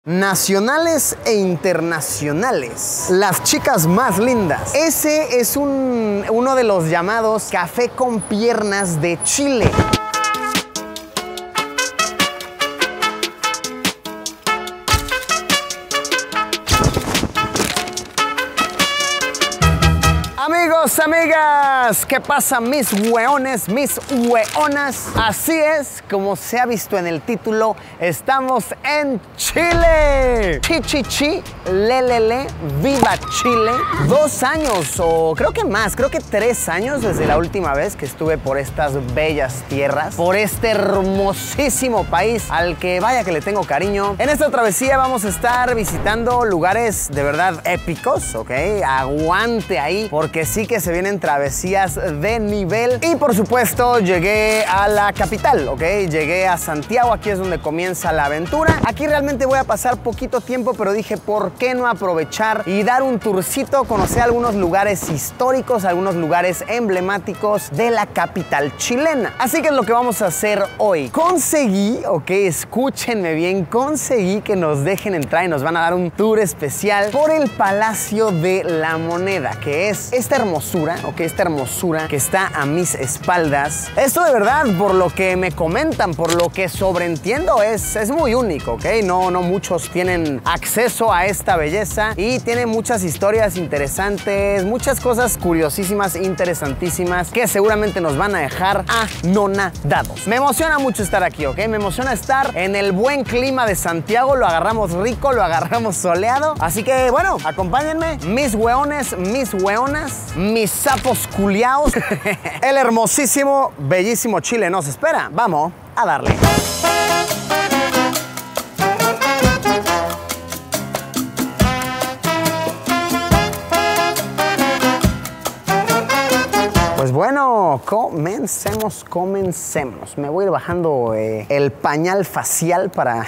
Nacionales e internacionales, las chicas más lindas. Ese es uno de los llamados café con piernas de Chile. Amigos, amigas, ¿qué pasa mis hueones, mis hueonas? Así es, como se ha visto en el título, estamos en Chile. Chi, lelele, viva Chile. 2 años o creo que más, creo que 3 años desde la última vez que estuve por estas bellas tierras, por este hermosísimo país al que vaya que le tengo cariño. En esta travesía vamos a estar visitando lugares de verdad épicos, ¿ok? Aguante ahí, porque sí que se vienen travesías de nivel. Y por supuesto llegué a la capital, ¿ok? Llegué a Santiago, aquí es donde comienza la aventura. Aquí realmente voy a pasar poquito tiempo, pero dije, ¿por qué no aprovechar y dar un tourcito, conocer algunos lugares históricos, algunos lugares emblemáticos de la capital chilena? Así que es lo que vamos a hacer hoy. Conseguí, ok, escúchenme bien, conseguí que nos dejen entrar y nos van a dar un tour especial por el Palacio de la Moneda, que es esta hermosura, ok, esta hermosura que está a mis espaldas. Esto de verdad, por lo que me comentan, por lo que sobreentiendo, es muy único, ok. No muchos tienen acceso a esta belleza y tiene muchas historias interesantes, muchas cosas curiosísimas, interesantísimas, que seguramente nos van a dejar anonadados. Me emociona mucho estar aquí, ok. Me emociona estar en el buen clima de Santiago, lo agarramos rico, lo agarramos soleado. Así que bueno, acompáñenme, mis hueones, mis hueonas, mis sapos culiaos. El hermosísimo, bellísimo Chile nos espera. Vamos a darle. Pues bueno, comencemos. Me voy a ir bajando el pañal facial para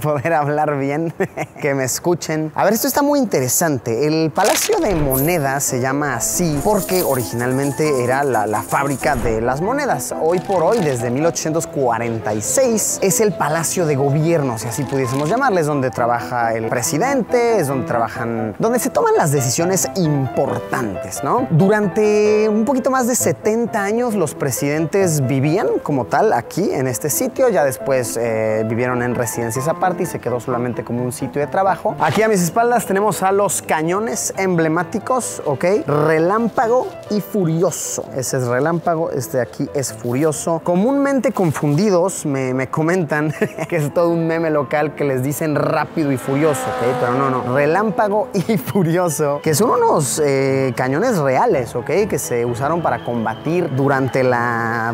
poder hablar bien, que me escuchen. A ver, esto está muy interesante. El Palacio de Monedas se llama así porque originalmente era la fábrica de las monedas. Hoy por hoy, desde 1846, es el Palacio de Gobierno, si así pudiésemos llamarle. Es donde trabaja el presidente, es donde se toman las decisiones importantes, ¿no? Durante un poquito más de 70 años los presidentes vivían como tal aquí en este sitio. Ya después vivieron en residencias aparte y se quedó solamente como un sitio de trabajo. Aquí a mis espaldas tenemos a los cañones emblemáticos, ok. Relámpago y Furioso. Ese es Relámpago, este de aquí es Furioso. Comúnmente confundidos, me comentan que es todo un meme local que les dicen Rápido y Furioso, ok. Pero no. Relámpago y Furioso, que son unos cañones reales, ok, que se usaron para combatir durante la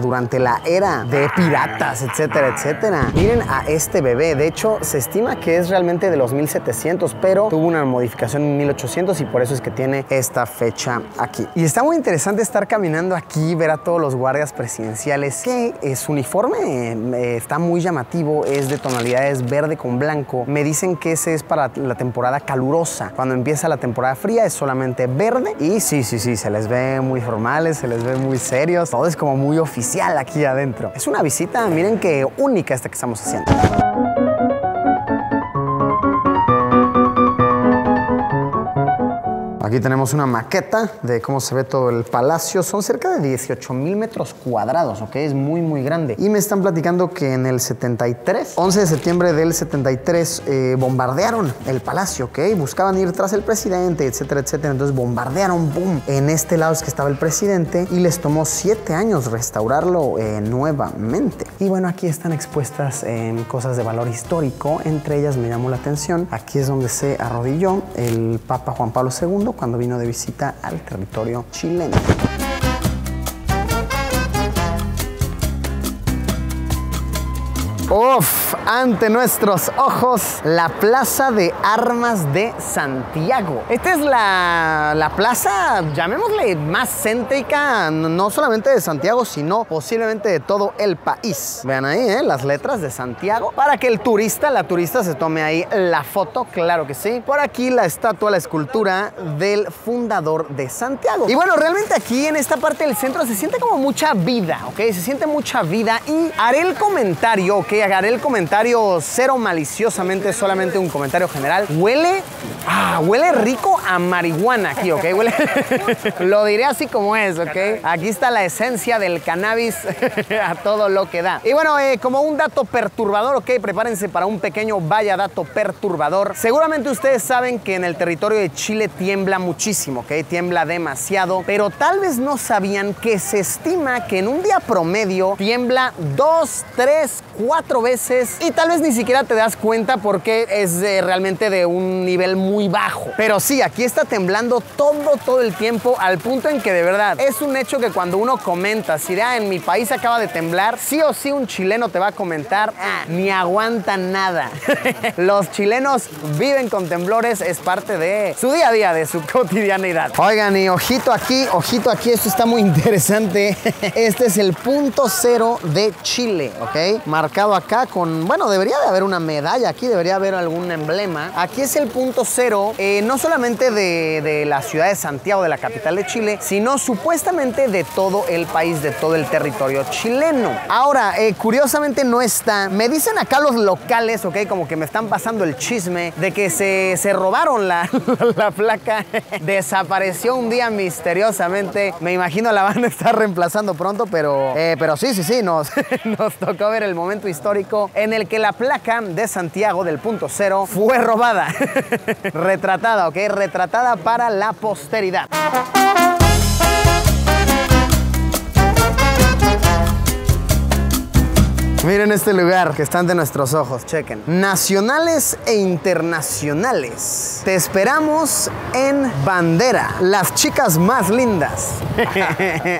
era de piratas, etcétera, etcétera. Miren a este bebé. De hecho, se estima que es realmente de los 1700, pero tuvo una modificación en 1800 y por eso es que tiene esta fecha aquí. Y está muy interesante estar caminando aquí, ver a todos los guardias presidenciales, que su uniforme está muy llamativo, es de tonalidades verde con blanco. Me dicen que ese es para la temporada calurosa. Cuando empieza la temporada fría es solamente verde y sí, se les ve muy formales, se les ve muy serios, todo es como muy oficial aquí adentro. Es una visita, miren qué única esta que estamos haciendo. Aquí tenemos una maqueta de cómo se ve todo el palacio. Son cerca de 18,000 metros cuadrados, ¿ok? Es muy grande. Y me están platicando que en el 73, 11 de septiembre del 73, bombardearon el palacio, ¿ok? Buscaban ir tras el presidente, etcétera, etcétera. Entonces bombardearon, boom. En este lado es que estaba el presidente y les tomó 7 años restaurarlo nuevamente. Y bueno, aquí están expuestas cosas de valor histórico. Entre ellas me llamó la atención. Aquí es donde se arrodilló el Papa Juan Pablo II cuando vino de visita al territorio chileno. Uf, ante nuestros ojos, la Plaza de Armas de Santiago. Esta es la plaza, llamémosle, más céntrica, no solamente de Santiago, sino posiblemente de todo el país. Vean ahí, las letras de Santiago, para que la turista se tome ahí la foto, claro que sí. Por aquí la estatua, la escultura del fundador de Santiago. Y bueno, realmente aquí en esta parte del centro se siente como mucha vida, ¿ok? Se siente mucha vida y haré el comentario, ¿ok? Haré el comentario comentario cero maliciosamente, solamente un comentario general. Huele rico a marihuana aquí, ¿ok? Huele... Lo diré así como es, ¿ok? Aquí está la esencia del cannabis a todo lo que da. Y bueno, como un dato perturbador, ¿ok? Prepárense para un pequeño vaya dato perturbador. Seguramente ustedes saben que en el territorio de Chile tiembla muchísimo, ¿ok? Tiembla demasiado, pero tal vez no sabían que se estima que en un día promedio tiembla 2, 3, 4 veces y tal vez ni siquiera te das cuenta porque es realmente de un nivel muy bajo. Pero sí, aquí está temblando todo el tiempo, al punto en que de verdad es un hecho que cuando uno comenta, si en mi país acaba de temblar, sí o sí un chileno te va a comentar, ni aguantan nada. Los chilenos viven con temblores, es parte de su día a día, de su cotidianidad. Oigan, y ojito aquí, esto está muy interesante. Este es el punto cero de Chile, ¿ok? Marcado acá con, bueno, debería de haber una medalla aquí, debería haber algún emblema. Aquí es el punto cero, no solamente de la ciudad de Santiago, de la capital de Chile, sino supuestamente de todo el país, de todo el territorio chileno. Ahora, curiosamente no está. Me dicen acá los locales, ¿ok? Como que me están pasando el chisme de que se robaron la placa. Desapareció un día misteriosamente. Me imagino la van a estar reemplazando pronto, pero sí, nos tocó ver el momento histórico en el que la placa de Santiago del punto cero fue robada. Retratada, ¿ok? Retratada para la posteridad. Miren este lugar que está ante nuestros ojos, chequen. Nacionales e internacionales. Te esperamos en Bandera, las chicas más lindas.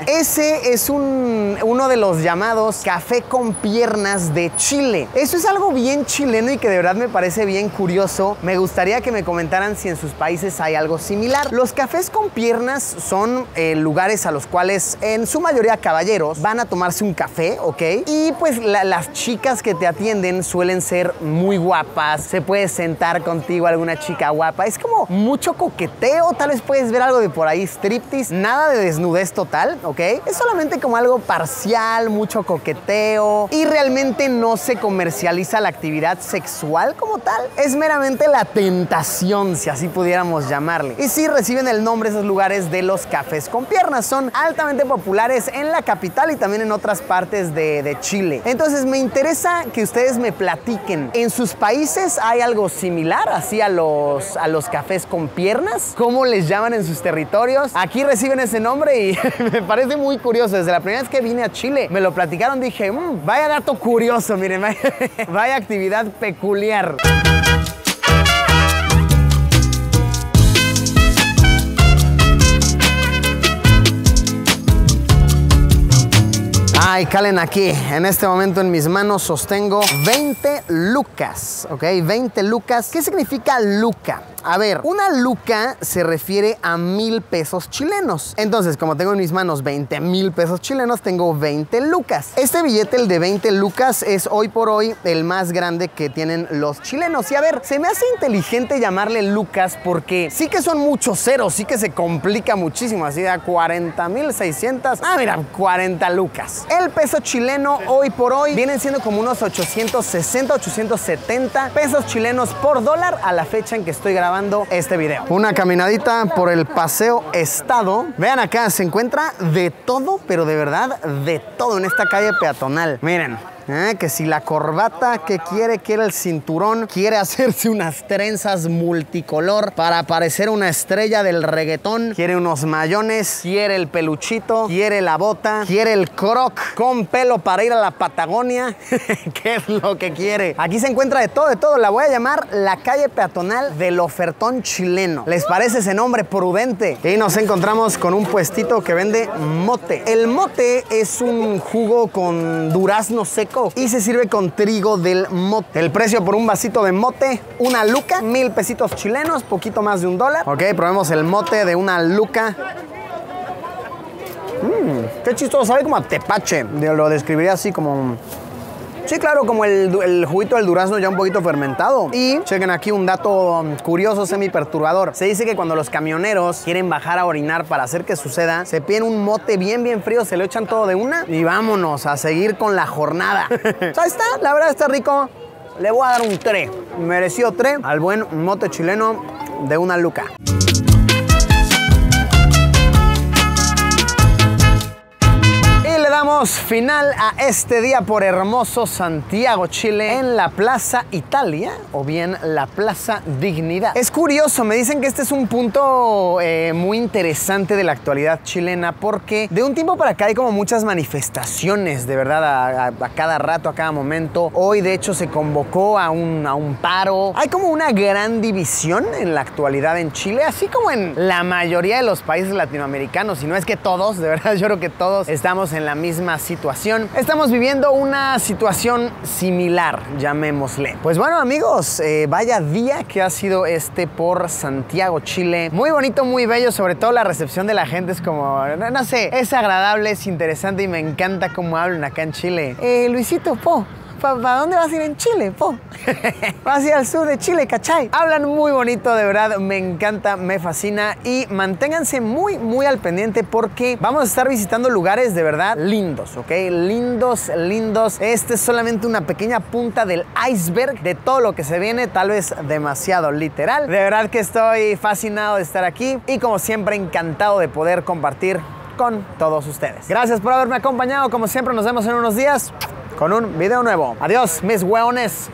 Ese es uno de los llamados café con piernas de Chile. Eso es algo bien chileno y que de verdad me parece bien curioso. Me gustaría que me comentaran si en sus países hay algo similar. Los cafés con piernas son lugares a los cuales en su mayoría caballeros van a tomarse un café, ¿ok? Y pues las chicas que te atienden suelen ser muy guapas. Se puede sentar contigo alguna chica guapa. Es como mucho coqueteo. Tal vez puedes ver algo de por ahí, striptease. Nada de desnudez total, ¿ok? Es solamente como algo parcial, mucho coqueteo. Y realmente no se comercializa la actividad sexual como tal. Es meramente la tentación, si así pudiéramos llamarle. Y sí reciben el nombre esos lugares de los cafés con piernas. Son altamente populares en la capital y también en otras partes de Chile. Entonces me interesa que ustedes me platiquen. ¿En sus países hay algo similar así a los cafés con piernas? ¿Cómo les llaman en sus territorios? Aquí reciben ese nombre y me parece muy curioso. Desde la primera vez que vine a Chile me lo platicaron, dije, vaya dato curioso, miren, vaya actividad peculiar. Ay, calen aquí. En este momento en mis manos sostengo 20 lucas, ¿ok? 20 lucas. ¿Qué significa luca? A ver, una luca se refiere a 1,000 pesos chilenos. Entonces, como tengo en mis manos 20,000 pesos chilenos, tengo 20 lucas. Este billete, el de 20 lucas, es hoy por hoy el más grande que tienen los chilenos. Y a ver, se me hace inteligente llamarle lucas porque sí que son muchos ceros, sí que se complica muchísimo. Así da 40,600. Ah, mira, 40 lucas. El peso chileno hoy por hoy vienen siendo como unos 860, 870 pesos chilenos por dólar a la fecha en que estoy grabando este video. Una caminadita por el Paseo Estado. Vean acá, se encuentra de todo, pero de verdad de todo en esta calle peatonal. Miren. Que si la corbata que quiere el cinturón, quiere hacerse unas trenzas multicolor para parecer una estrella del reggaetón, quiere unos mayones, quiere el peluchito, quiere la bota, quiere el croc con pelo para ir a la Patagonia. ¿Qué es lo que quiere? Aquí se encuentra de todo, la voy a llamar la calle peatonal del ofertón chileno. ¿Les parece ese nombre prudente? Y nos encontramos con un puestito que vende mote. El mote es un jugo con durazno seco y se sirve con trigo del mote. El precio por un vasito de mote, una luca, 1,000 pesitos chilenos, poquito más de $1. Ok, probemos el mote de una luca. Qué chistoso, sabe como a tepache. Lo describiría así como... Sí, claro, como el juguito del durazno ya un poquito fermentado. Y chequen aquí un dato curioso, semi-perturbador. Se dice que cuando los camioneros quieren bajar a orinar para hacer que suceda, se piden un mote bien frío, se lo echan todo de una y vámonos a seguir con la jornada. O sea, está, la verdad está rico. le voy a dar un 3. Mereció 3 al buen mote chileno de una luca. Damos final a este día por hermoso Santiago, Chile, en la Plaza Italia o bien la Plaza Dignidad. Es curioso, me dicen que este es un punto muy interesante de la actualidad chilena porque de un tiempo para acá hay como muchas manifestaciones, de verdad, a cada rato, a cada momento. Hoy de hecho se convocó a un paro. Hay como una gran división en la actualidad en Chile, así como en la mayoría de los países latinoamericanos, si no es que todos, de verdad yo creo que todos estamos en la misma situación. Estamos viviendo una situación similar, llamémosle. Pues bueno, amigos, vaya día que ha sido este por Santiago, Chile. Muy bonito, muy bello, sobre todo la recepción de la gente es como, no sé, es agradable, es interesante y me encanta cómo hablan acá en Chile. Luisito, ¿para dónde vas a ir en Chile, Vas a ir al sur de Chile, ¿cachai? Hablan muy bonito, de verdad, me encanta, me fascina y manténganse muy al pendiente porque vamos a estar visitando lugares de verdad lindos, ¿ok? Lindos. Este es solamente una pequeña punta del iceberg de todo lo que se viene, tal vez demasiado literal. De verdad que estoy fascinado de estar aquí y como siempre encantado de poder compartir con todos ustedes. Gracias por haberme acompañado, como siempre nos vemos en unos días con un video nuevo. Adiós, mis hueones.